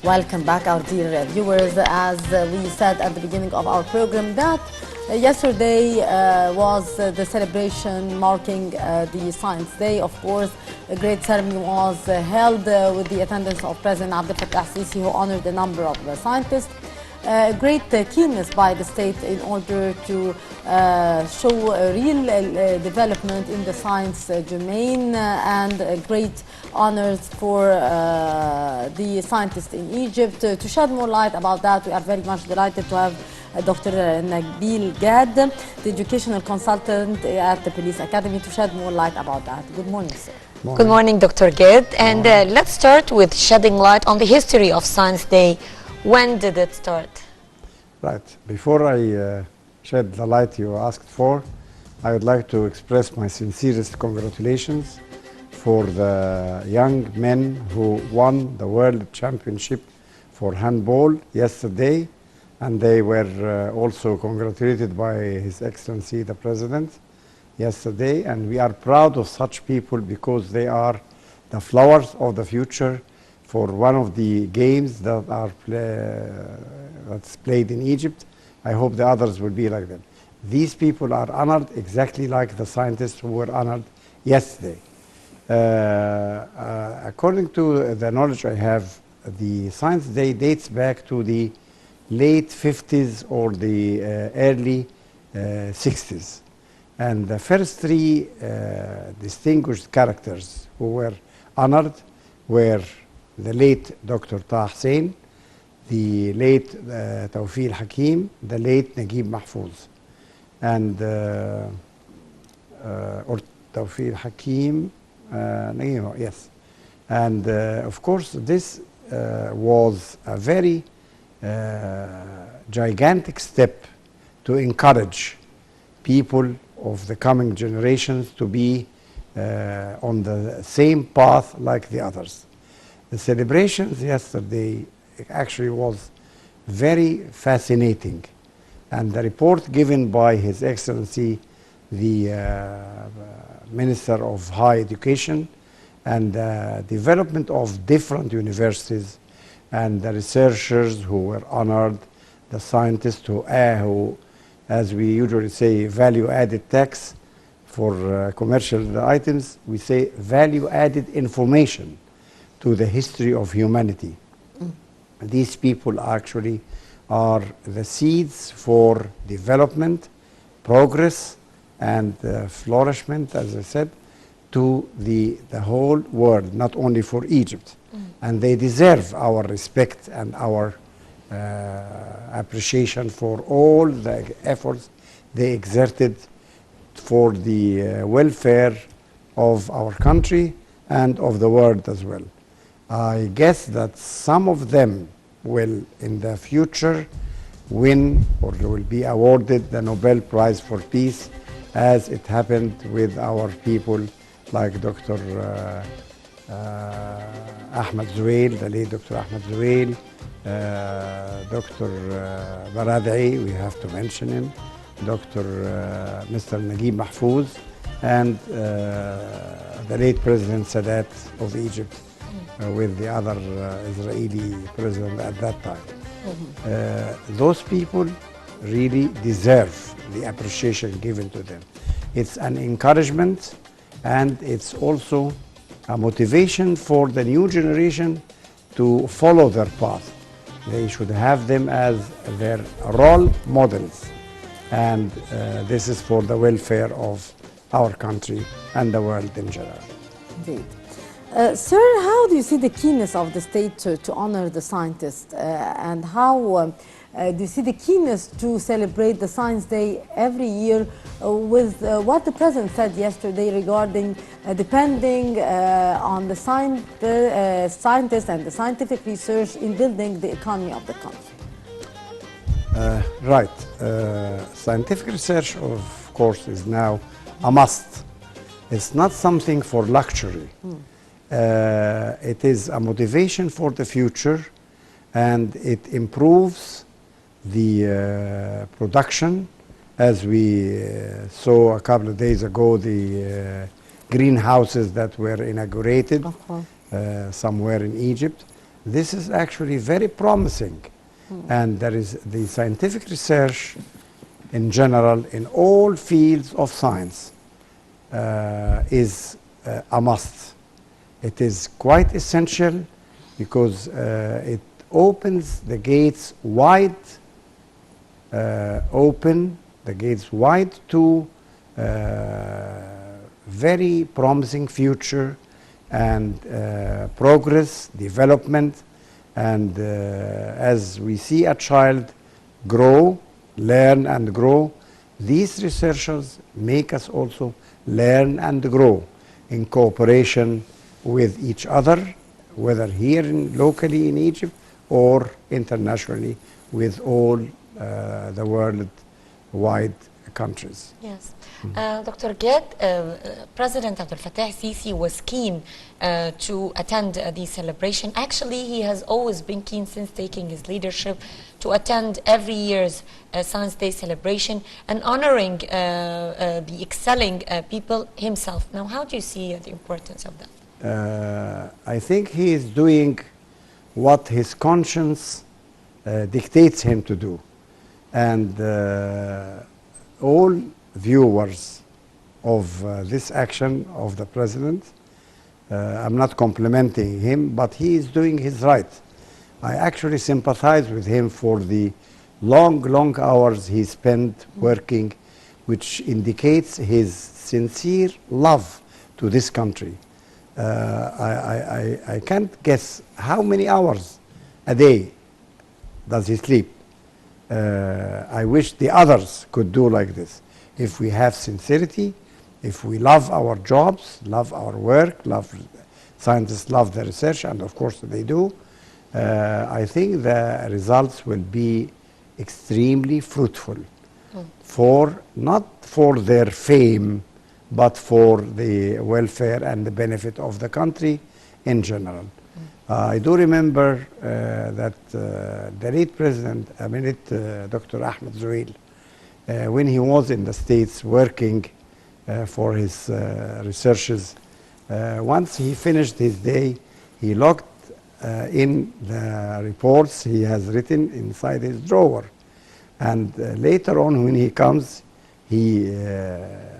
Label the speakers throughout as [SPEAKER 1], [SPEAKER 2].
[SPEAKER 1] Welcome back, our dear viewers. As we said at the beginning of our program, that yesterday was the celebration marking the Science Day. Of course, a great ceremony was held with the attendance of President Abdel Fattah al-Sisi, who honored a number of scientists. Great keenness by the state in order to show a real development in the science domain and great honors for the scientists in Egypt. To shed more light about that, we are very much delighted to have Dr. Nabil Gad, the educational consultant at the Police Academy, to shed more light about that. Good morning, sir.
[SPEAKER 2] Morning. Good morning, Dr. Gad. And let's start with shedding light on the history of Science Day. When did it start?
[SPEAKER 3] Right. Before I shed the light you asked for, I would like to express my sincerest congratulations for the young men who won the World Championship for handball yesterday, and they were also congratulated by His Excellency the President yesterday, and we are proud of such people because they are the flowers of the future for one of the games that are that's played in Egypt. I hope the others will be like them. These people are honored exactly like the scientists who were honored yesterday. According to the knowledge I have, the Science Day dates back to the late 50s or the early 60s. And the first three distinguished characters who were honored were the late Dr. Taha Hussein, the late Tawfiq Hakim, the late Naguib Mahfouz. And or Tawfiq Hakim, yes. And of course, this was a very gigantic step to encourage people of the coming generations to be on the same path like the others. The celebrations yesterday actually was very fascinating, and the report given by His Excellency the Minister of High Education and the development of different universities and the researchers who were honored, the scientists who as we usually say, value-added tax for commercial items, we say value-added information to the history of humanity. These people actually are the seeds for development, progress, and flourishment, as I said, to the whole world, not only for Egypt. And they deserve our respect and our appreciation for all the efforts they exerted for the welfare of our country and of the world as well. I guess that some of them will in the future win or will be awarded the Nobel Prize for Peace, as it happened with our people like Dr. Ahmed Zuhail, the late Dr. Ahmed Zuhail, Dr. Baradei, we have to mention him, Dr. Mr. Naguib Mahfouz, and the late President Sadat of Egypt, with the other Israeli president at that time. Those people really deserve the appreciation given to them. It's an encouragement, and it's also a motivation for the new generation to follow their path. They should have them as their role models, and this is for the welfare of our country and the world in general.
[SPEAKER 1] Indeed. Sir, how do you see the keenness of the state to honor the scientists, and how do you see the keenness to celebrate the Science Day every year with what the President said yesterday regarding depending on the scientists and the scientific research in building the economy of the country?
[SPEAKER 3] Right. Scientific research, of course, is now a must. It's not something for luxury. It is a motivation for the future, and it improves the production, as we saw a couple of days ago, the greenhouses that were inaugurated somewhere in Egypt. this is actually very promising. And there is the scientific research in general in all fields of science is a must. It is quite essential because it opens the gates wide, to very promising future and progress, development, and as we see a child grow, learn and grow, these researchers make us also learn and grow in cooperation with each other, whether here locally in Egypt or internationally with all the worldwide countries.
[SPEAKER 2] Yes. Dr. Ged, President Abdel Fattah Sisi was keen to attend the celebration. Actually, he has always been keen since taking his leadership to attend every year's Science Day celebration and honoring the excelling people himself. Now, how do you see the importance of that?
[SPEAKER 3] I think he is doing what his conscience dictates him to do. And all viewers of this action of the president, I'm not complimenting him, but he is doing his right. I actually sympathize with him for the long hours he spent working, which indicates his sincere love to this country. I can't guess how many hours a day does he sleep. I wish the others could do like this. If we have sincerity, if we love our jobs, love our work, scientists love the research, and of course they do, I think the results will be extremely fruitful, not for their fame, but for the welfare and the benefit of the country in general. I do remember that the late president, Dr. Ahmed Zohail, when he was in the States working for his researches, once he finished his day, he locked in the reports he has written inside his drawer. And later on when he comes, he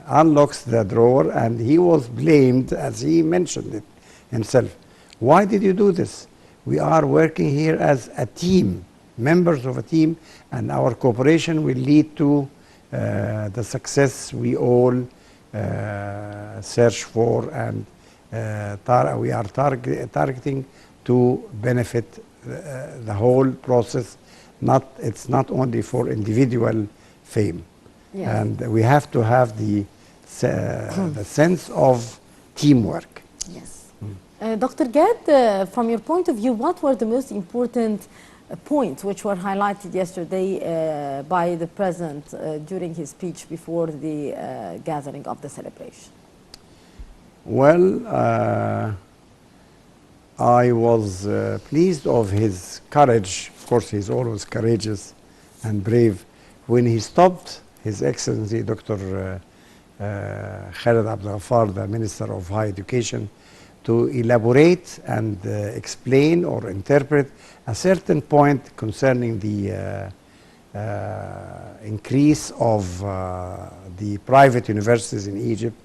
[SPEAKER 3] unlocks the drawer, and he was blamed, as he mentioned it himself. Why did you do this? We are working here as a team, members of a team, and our cooperation will lead to the success we all search for, and we are targeting to benefit the whole process. It's not only for individual fame.
[SPEAKER 1] Yes.
[SPEAKER 3] And we have to have the sense of teamwork.
[SPEAKER 1] Yes. Dr. Ged, from your point of view, what were the most important points which were highlighted yesterday by the President during his speech before the gathering of the celebration?
[SPEAKER 3] Well, I was pleased of his courage. Of course, he's always courageous and brave. When he stopped His Excellency Dr. Khaled Abdel Ghaffar, the Minister of Higher Education, to elaborate and explain or interpret a certain point concerning the increase of the private universities in Egypt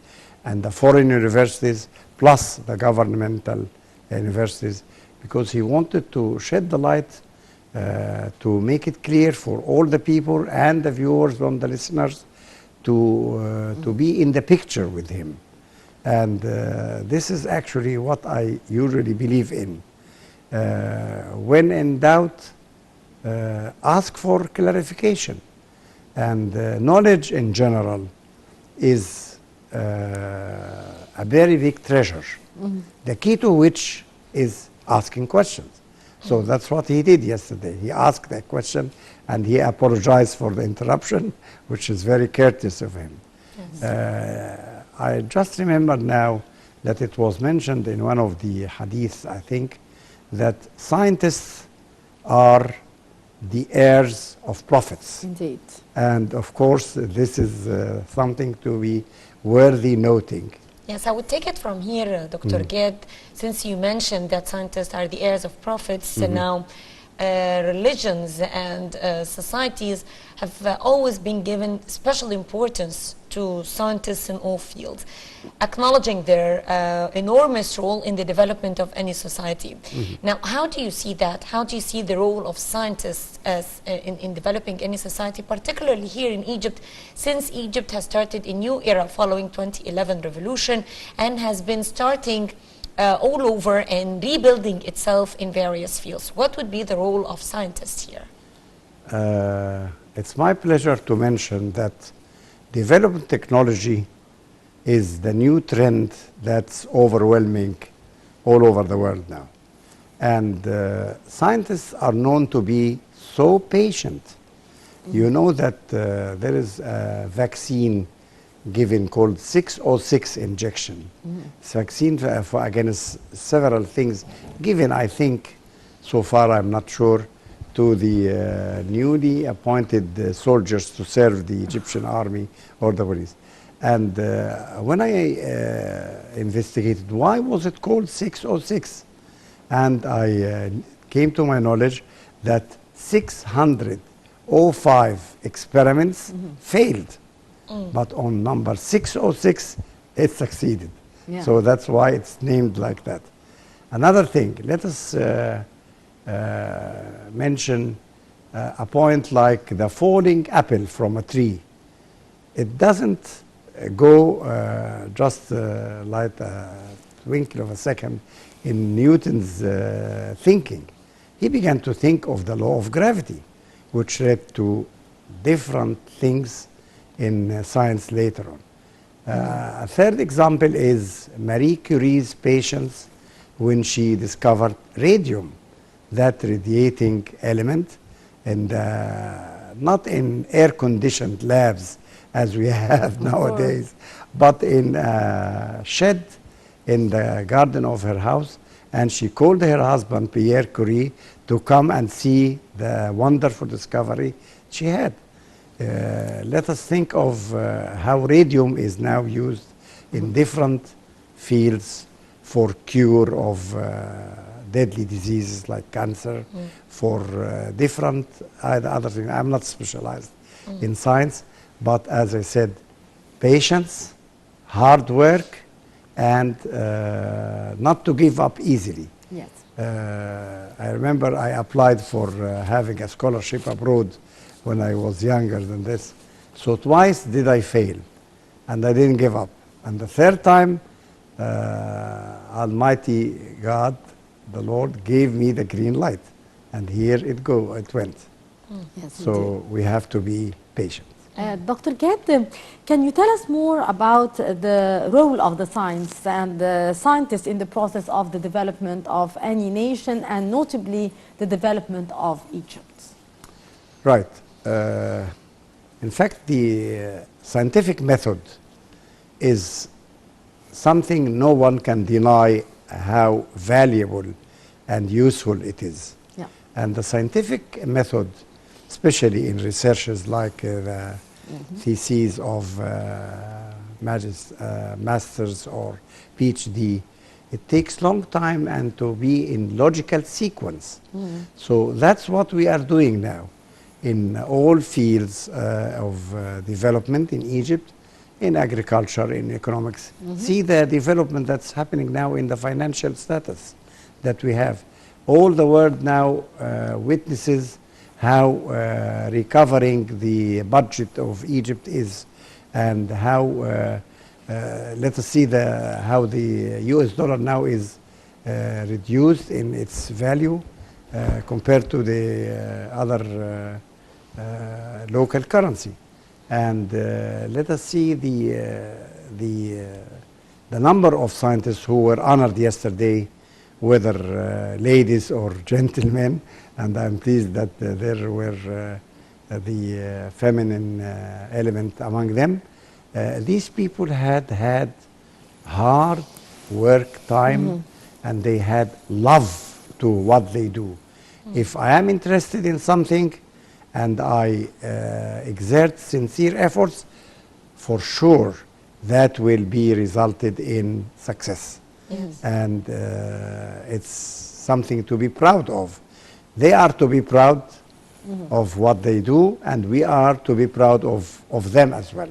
[SPEAKER 3] and the foreign universities plus the governmental universities, because he wanted to shed the light to make it clear for all the people and the viewers and the listeners to be in the picture with him. And this is actually what I usually believe in. When in doubt, ask for clarification. And knowledge in general is a very big treasure, the key to which is asking questions. So that's what he did yesterday. He asked a question and he apologized for the interruption, which is very courteous of him. Yes. I just remember now that it was mentioned in one of the hadiths, I think, that scientists are the heirs of prophets.
[SPEAKER 1] Indeed.
[SPEAKER 3] And of course, this is something to be worthy noting.
[SPEAKER 2] Yes, I would take it from here, Dr. Ged, since you mentioned that scientists are the heirs of prophets, and now religions and societies have always been given special importance to scientists in all fields, acknowledging their enormous role in the development of any society. Now, how do you see that? How do you see the role of scientists as in developing any society, particularly here in Egypt, since Egypt has started a new era following 2011 revolution and has been starting all over and rebuilding itself in various fields? What would be the role of scientists here?
[SPEAKER 3] It's my pleasure to mention that development technology is the new trend that's overwhelming all over the world now. And scientists are known to be so patient. You know that there is a vaccine given called 606 injection. It's a vaccine for against several things given, I think, so far I'm not sure, to the newly appointed soldiers to serve the Egyptian army or the police. And when I investigated why was it called 606, and I came to my knowledge that 605 experiments failed. But on number 606, it succeeded.
[SPEAKER 1] Yeah.
[SPEAKER 3] So that's why it's named like that. Another thing, let us mention a point like the falling apple from a tree. It doesn't go just like a twinkle of a second in Newton's thinking. He began to think of the law of gravity, which led to different things in science later on. A third example is Marie Curie's patience when she discovered radium, that radiating element, and not in air-conditioned labs as we have nowadays, but in a shed in the garden of her house, and she called her husband, Pierre Curie, to come and see the wonderful discovery she had. Let us think of how radium is now used in different fields for cure of deadly diseases like cancer, for different other things. I'm not specialized in science, but as I said, patience, hard work, and not to give up easily.
[SPEAKER 1] Yes.
[SPEAKER 3] I remember I applied for having a scholarship abroad when I was younger than this. So twice did I fail, and I didn't give up. And the third time, Almighty God, the Lord, gave me the green light. And here it went.
[SPEAKER 1] Yes,
[SPEAKER 3] So we have to be patient.
[SPEAKER 1] Dr. Ged, can you tell us more about the role of the science and the scientists in the process of the development of any nation, and notably the development of Egypt?
[SPEAKER 3] Right. In fact, the scientific method is something no one can deny how valuable and useful it is.
[SPEAKER 1] Yeah.
[SPEAKER 3] And the scientific method, especially in researches like the theses of masters or PhD, it takes long time and to be in logical sequence. So that's what we are doing now in all fields of development in Egypt, in agriculture, in economics. See the development that's happening now in the financial status that we have. All the world now witnesses how recovering the budget of Egypt is, and how let us see how the US dollar now is reduced in its value compared to the other local currency. And let us see the number of scientists who were honored yesterday, whether ladies or gentlemen, and I'm pleased that there were the feminine element among them. These people had hard work time, and they had love to what they do. If I am interested in something and I exert sincere efforts, for sure that will be resulted in success.
[SPEAKER 2] Yes.
[SPEAKER 3] And it's something to be proud of. They are to be proud of what they do, and we are to be proud of them as well.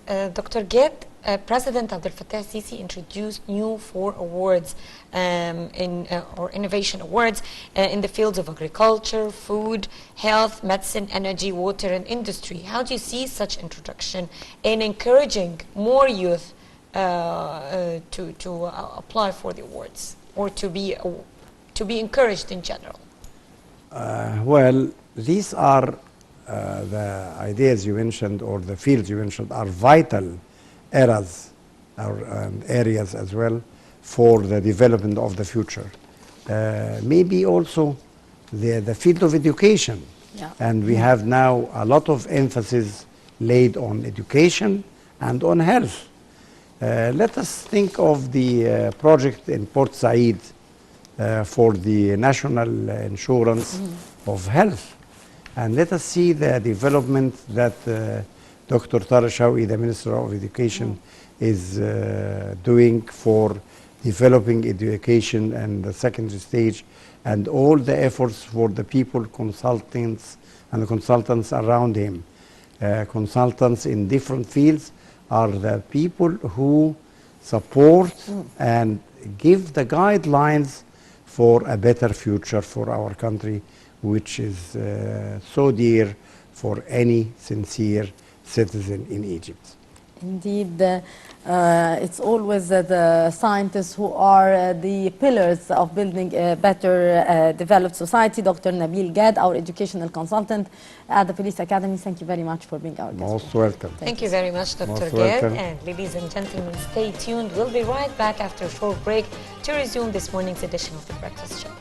[SPEAKER 2] Dr. Ged, President Abdel Fattah Sisi introduced new 4 awards or innovation awards in the fields of agriculture, food, health, medicine, energy, water, and industry. How do you see such introduction in encouraging more youth to apply for the awards, or to be encouraged in general?
[SPEAKER 3] Well, these are the ideas you mentioned, or the fields you mentioned, are vital eras and areas as well for the development of the future. Maybe also the field of education.
[SPEAKER 1] Yeah.
[SPEAKER 3] And we have now a lot of emphasis laid on education and on health. Let us think of the project in Port Said for the national insurance of health. And let us see the development that Dr. Tariq Shawqi, the Minister of Education, is doing for developing education and the secondary stage, and all the efforts for the people, consultants, and the consultants around him. Consultants in different fields are the people who support and give the guidelines for a better future for our country, which is so dear for any sincere citizen in Egypt.
[SPEAKER 1] Indeed, it's always the scientists who are the pillars of building a better developed society. Dr. Nabil Gad, our educational consultant at the Police Academy, thank you very much for being our guest.
[SPEAKER 3] Most welcome.
[SPEAKER 2] Thank you very much, Dr.
[SPEAKER 3] Most
[SPEAKER 2] Gad.
[SPEAKER 3] welcome.
[SPEAKER 2] And ladies and gentlemen, stay tuned. We'll be right back after a short break to resume this morning's edition of The Breakfast Show.